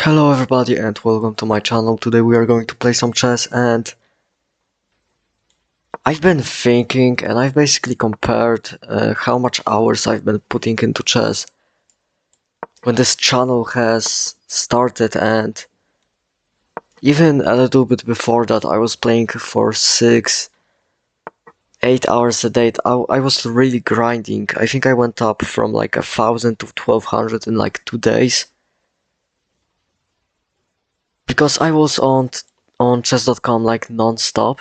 Hello everybody and welcome to my channel. Today we are going to play some chess, and I've been thinking and I've basically compared how much hours I've been putting into chess when this channel has started, and even a little bit before that I was playing for 8 hours a day. I was really grinding. I think I went up from like 1,000 to 1,200 in like 2 days. Because I was on chess.com like non-stop.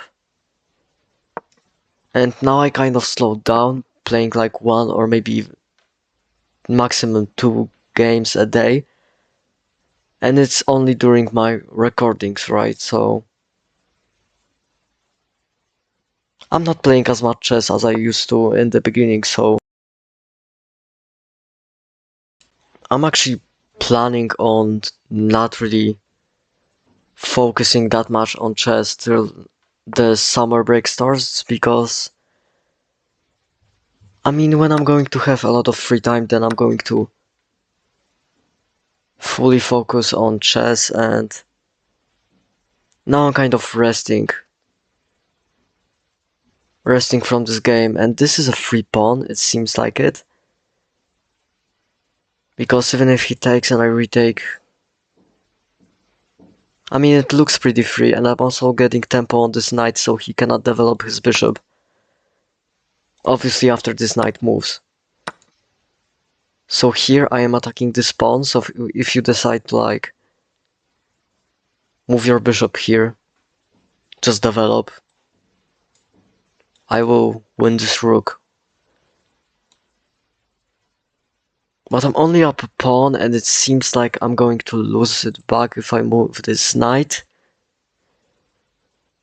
And now I kind of slowed down, playing like one or maybe maximum 2 games a day. And it's only during my recordings, right? So I'm not playing as much chess as I used to in the beginning, so I'm actually planning on not really focusing that much on chess till the summer break starts, because I mean, when I'm going to have a lot of free time, then I'm going to fully focus on chess, and now I'm kind of resting from this game, and this is a free pawn, it seems like it. Because even if he takes and I retake, I mean, it looks pretty free, and I'm also getting tempo on this knight, so he cannot develop his bishop. Obviously after this knight moves. So here I am attacking this pawn, so if you decide to like move your bishop here, just develop, I will win this rook. But I'm only up a pawn, and it seems like I'm going to lose it back if I move this knight.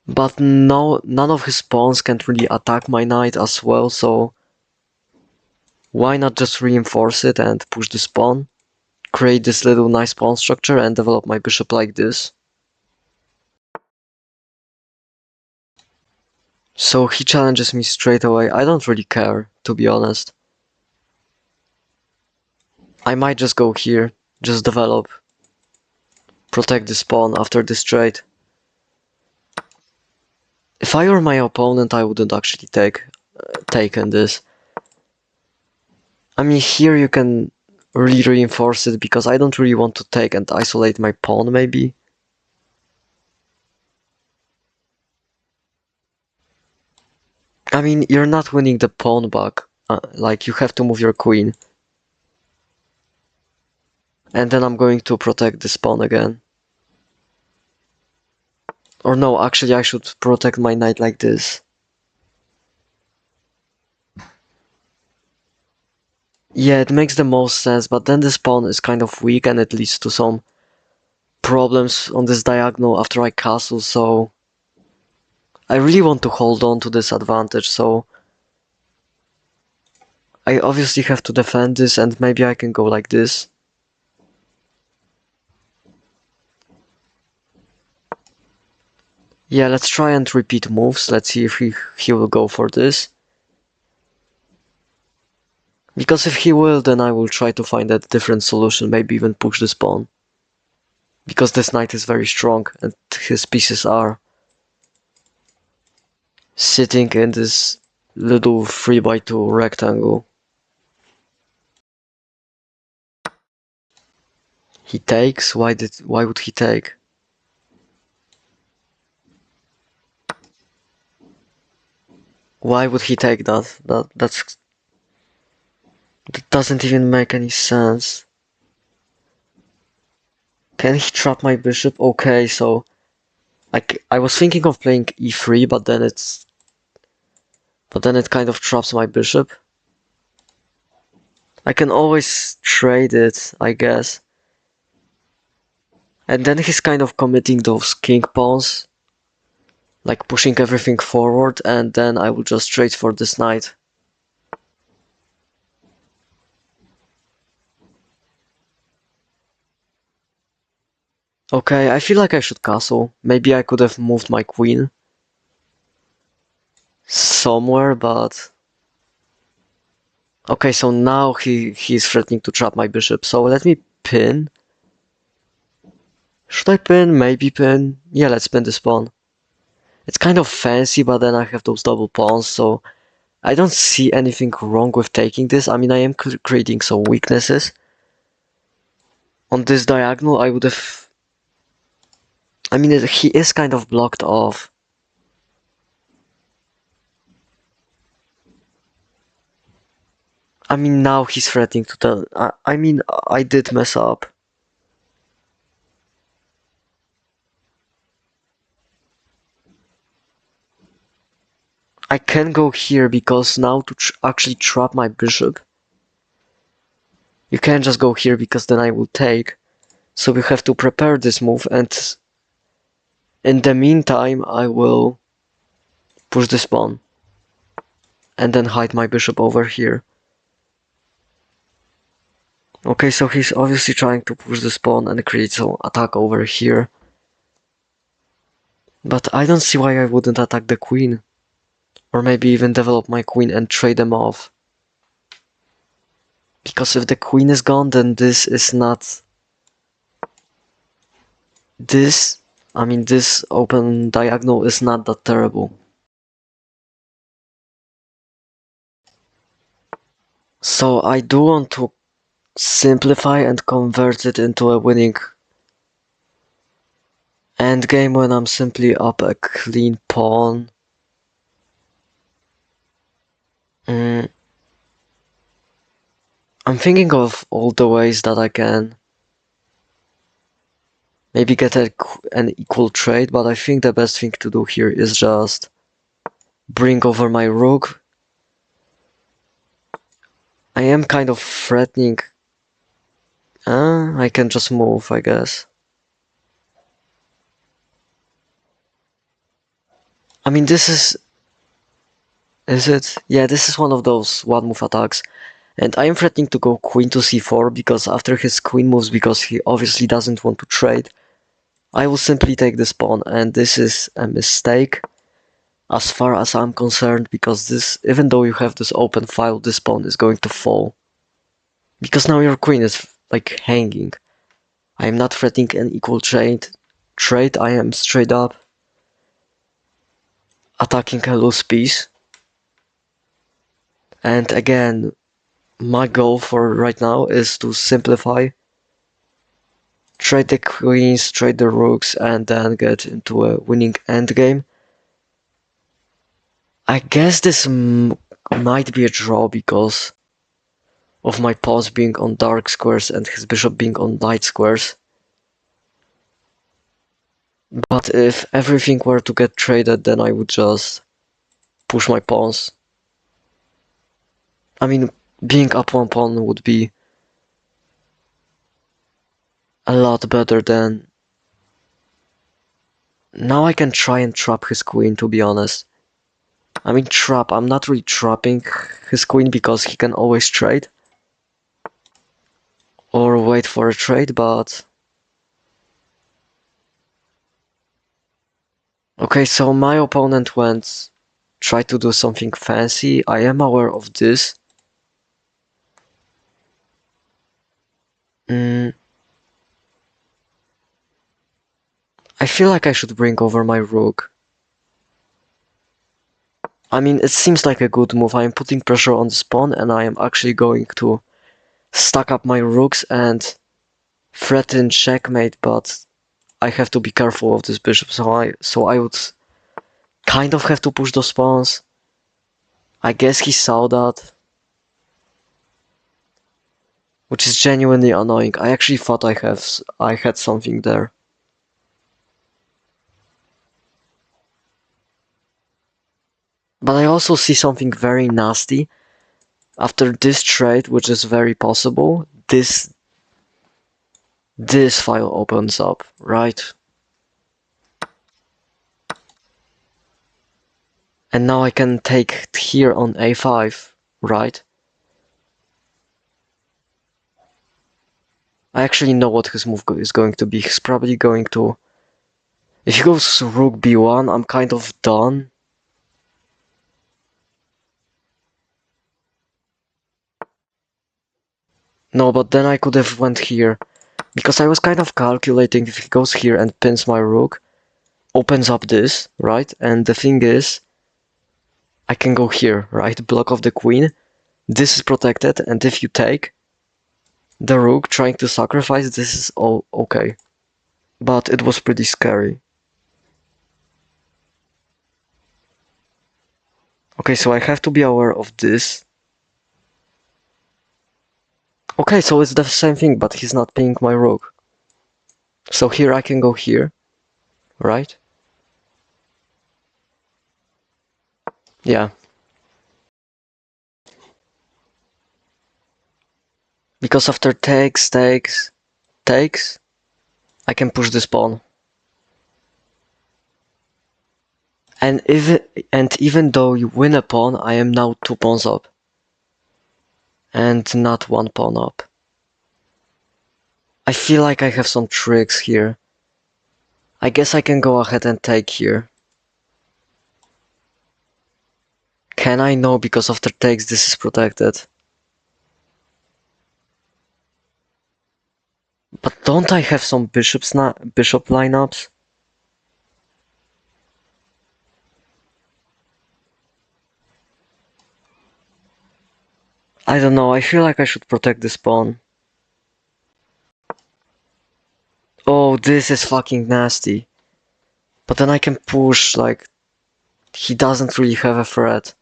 But no, none of his pawns can really attack my knight as well, so why not just reinforce it and push this pawn, create this little nice pawn structure and develop my bishop like this. So he challenges me straight away. I don't really care, to be honest. I might just go here, just develop, protect this pawn after this trade. If I were my opponent, I wouldn't actually taken this. I mean, here you can really reinforce it, because I don't really want to take and isolate my pawn, maybe. I mean, you're not winning the pawn back. Like, you have to move your queen. And then I'm going to protect this pawn again. Or no, actually I should protect my knight like this. Yeah, it makes the most sense, but then this pawn is kind of weak and it leads to some problems on this diagonal after I castle, so I really want to hold on to this advantage, so I obviously have to defend this, and maybe I can go like this. Yeah, let's try and repeat moves. Let's see if he will go for this. Because if he will, then I will try to find a different solution, maybe even push this pawn. Because this knight is very strong and his pieces are sitting in this little 3x2 rectangle. He takes? Why would he take? Why would he take that? That doesn't even make any sense. Can he trap my bishop? Okay, so I was thinking of playing e3, but then it kind of traps my bishop. I can always trade it, I guess. And then he's kind of committing those king pawns, like pushing everything forward, and then I will just trade for this knight. Okay, I feel like I should castle. Maybe I could have moved my queen somewhere, but okay, so now he's threatening to trap my bishop. So let me pin. Should I pin? Maybe pin. Yeah, let's pin this pawn. It's kind of fancy, but then I have those double pawns, so I don't see anything wrong with taking this. I mean, I am creating some weaknesses. On this diagonal, I would have... I mean, he is kind of blocked off. I mean, now he's threatening to tell... I mean, I did mess up. I can go here because now to actually trap my bishop. You can't just go here because then I will take. So we have to prepare this move, and in the meantime I will push this pawn. And then hide my bishop over here. Okay, so he's obviously trying to push this pawn and create some attack over here. But I don't see why I wouldn't attack the queen. Or maybe even develop my queen and trade them off. Because if the queen is gone, then this is not... This open diagonal is not that terrible. So I do want to simplify and convert it into a winning endgame when I'm simply up a clean pawn. I'm thinking of all the ways that I can maybe get an equal trade, but I think the best thing to do here is just bring over my rook. I am kind of threatening. I can just move, I guess. I mean, this is... Is it? Yeah, this is one of those one-move attacks. And I am threatening to go queen to c4 because after his queen moves, because he obviously doesn't want to trade, I will simply take this pawn, and this is a mistake as far as I'm concerned, because this, even though you have this open file, this pawn is going to fall. Because now your queen is like hanging. I am not threatening an equal trade, I am straight up attacking a loose piece. And again, my goal for right now is to simplify, trade the queens, trade the rooks, and then get into a winning endgame. I guess this might be a draw because of my pawns being on dark squares and his bishop being on light squares. But if everything were to get traded, then I would just push my pawns. I mean, being up one pawn would be a lot better than... Now I can try and trap his queen, to be honest. I mean, trap, I'm not really trapping his queen because he can always trade. Or wait for a trade, but... Okay, so my opponent tried to do something fancy. I am aware of this. I feel like I should bring over my rook. I mean, it seems like a good move. I am putting pressure on this pawn, and I am actually going to stack up my rooks and threaten checkmate, but I have to be careful of this bishop, so I would kind of have to push those pawns. I guess he saw that, which is genuinely annoying. I actually thought I had something there. But I also see something very nasty. After this trade, which is very possible, this file opens up, right? And now I can take here on a5, right? I actually know what his move is going to be. He's probably going to... If he goes rook b1, I'm kind of done. No, but then I could have went here. Because I was kind of calculating if he goes here and pins my rook, opens up this, right? And the thing is, I can go here, right? Block off the queen. This is protected, and if you take the rook trying to sacrifice, this is all okay. But it was pretty scary. Okay, so I have to be aware of this. Okay, so it's the same thing, but he's not pinning my rook. So here I can go here, right? Yeah. Because after takes, I can push this pawn. And even though you win a pawn, I am now 2 pawns up. And not 1 pawn up. I feel like I have some tricks here. I guess I can go ahead and take here. Can I? No, because after takes this is protected. But don't I have some bishop lineups? I don't know, I feel like I should protect this pawn. Oh, this is fucking nasty. But then I can push, like, he doesn't really have a threat.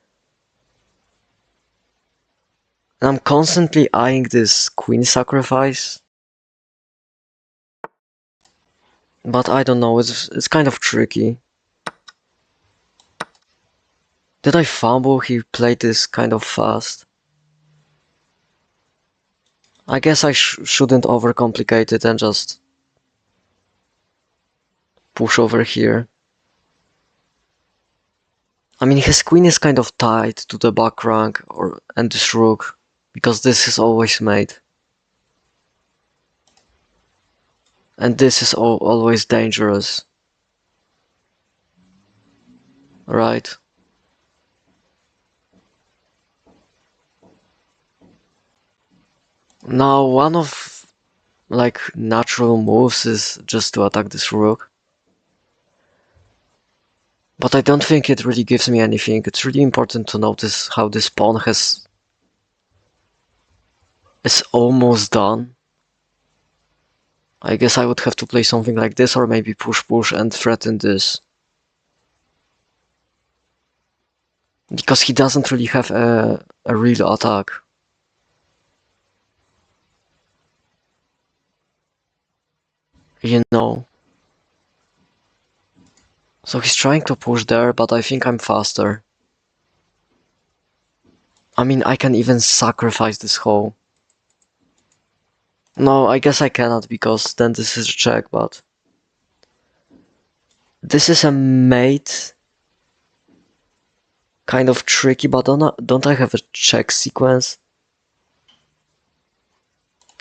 And I'm constantly eyeing this queen sacrifice. But I don't know, it's kind of tricky. Did I fumble? He played this kind of fast. I guess I shouldn't overcomplicate it and just push over here. I mean, his queen is kind of tied to the back rank and this rook, because this is always mate. And this is always dangerous. Right? Now, one of like natural moves is just to attack this rook. But I don't think it really gives me anything. It's really important to notice how this pawn is almost done. I guess I would have to play something like this, or maybe push and threaten this. Because he doesn't really have a real attack. You know. So he's trying to push there, but I think I'm faster. I mean, I can even sacrifice this whole. No, I guess I cannot, because then this is a check, but this is a mate. Kind of tricky, but don't I have a check sequence?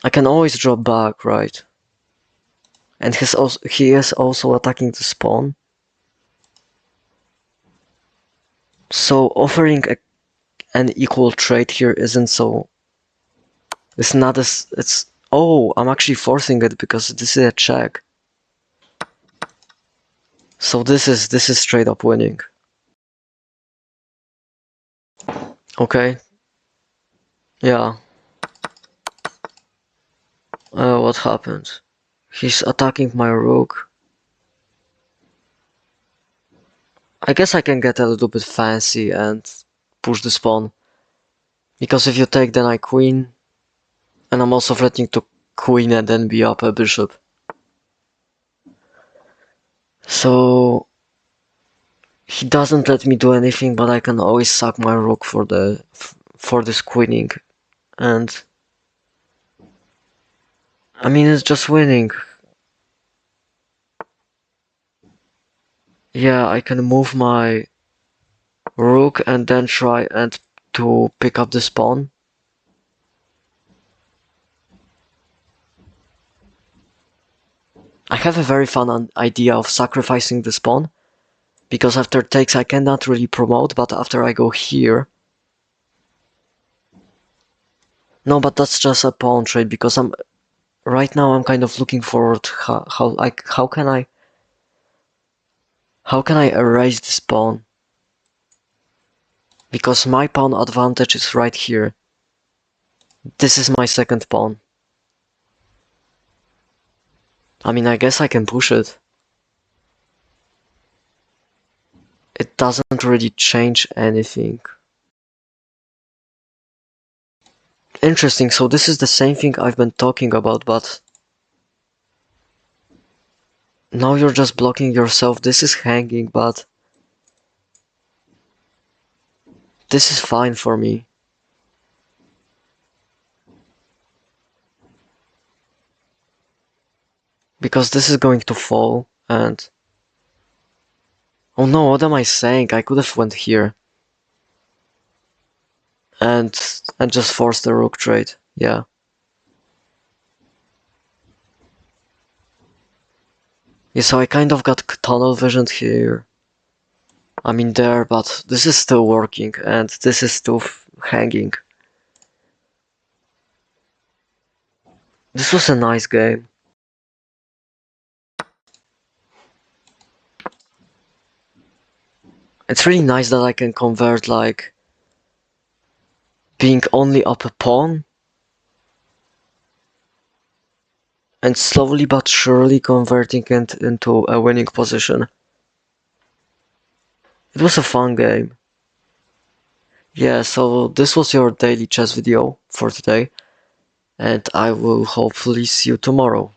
I can always drop back, right? And he is also attacking the spawn. So offering an equal trade here isn't so. It's not as it's. Oh, I'm actually forcing it because this is a check. So this is straight up winning. Okay. Yeah. What happened? He's attacking my rook. I guess I can get a little bit fancy and push this pawn. Because if you take, then I queen. And I'm also threatening to queen and then be up a bishop. So he doesn't let me do anything, but I can always sack my rook for this queening. And I mean, it's just winning. Yeah, I can move my rook and then try and to pick up this pawn. I have a very fun idea of sacrificing this pawn, because after takes I cannot really promote, but after I go here... No, but that's just a pawn trade, because right now I'm kind of looking forward how can I erase this pawn? Because my pawn advantage is right here. This is my second pawn. I mean, I guess I can push it. It doesn't really change anything. Interesting, so this is the same thing I've been talking about, but now you're just blocking yourself. This is hanging, but this is fine for me. Because this is going to fall, and... Oh no, what am I saying? I could have went here. And just forced the rook trade, yeah. Yeah, so I kind of got tunnel visioned here. I mean there, but this is still working, and this is still hanging. This was a nice game. It's really nice that I can convert, like, being only up a pawn, and slowly but surely converting it into a winning position. It was a fun game. Yeah, so this was your daily chess video for today, and I will hopefully see you tomorrow.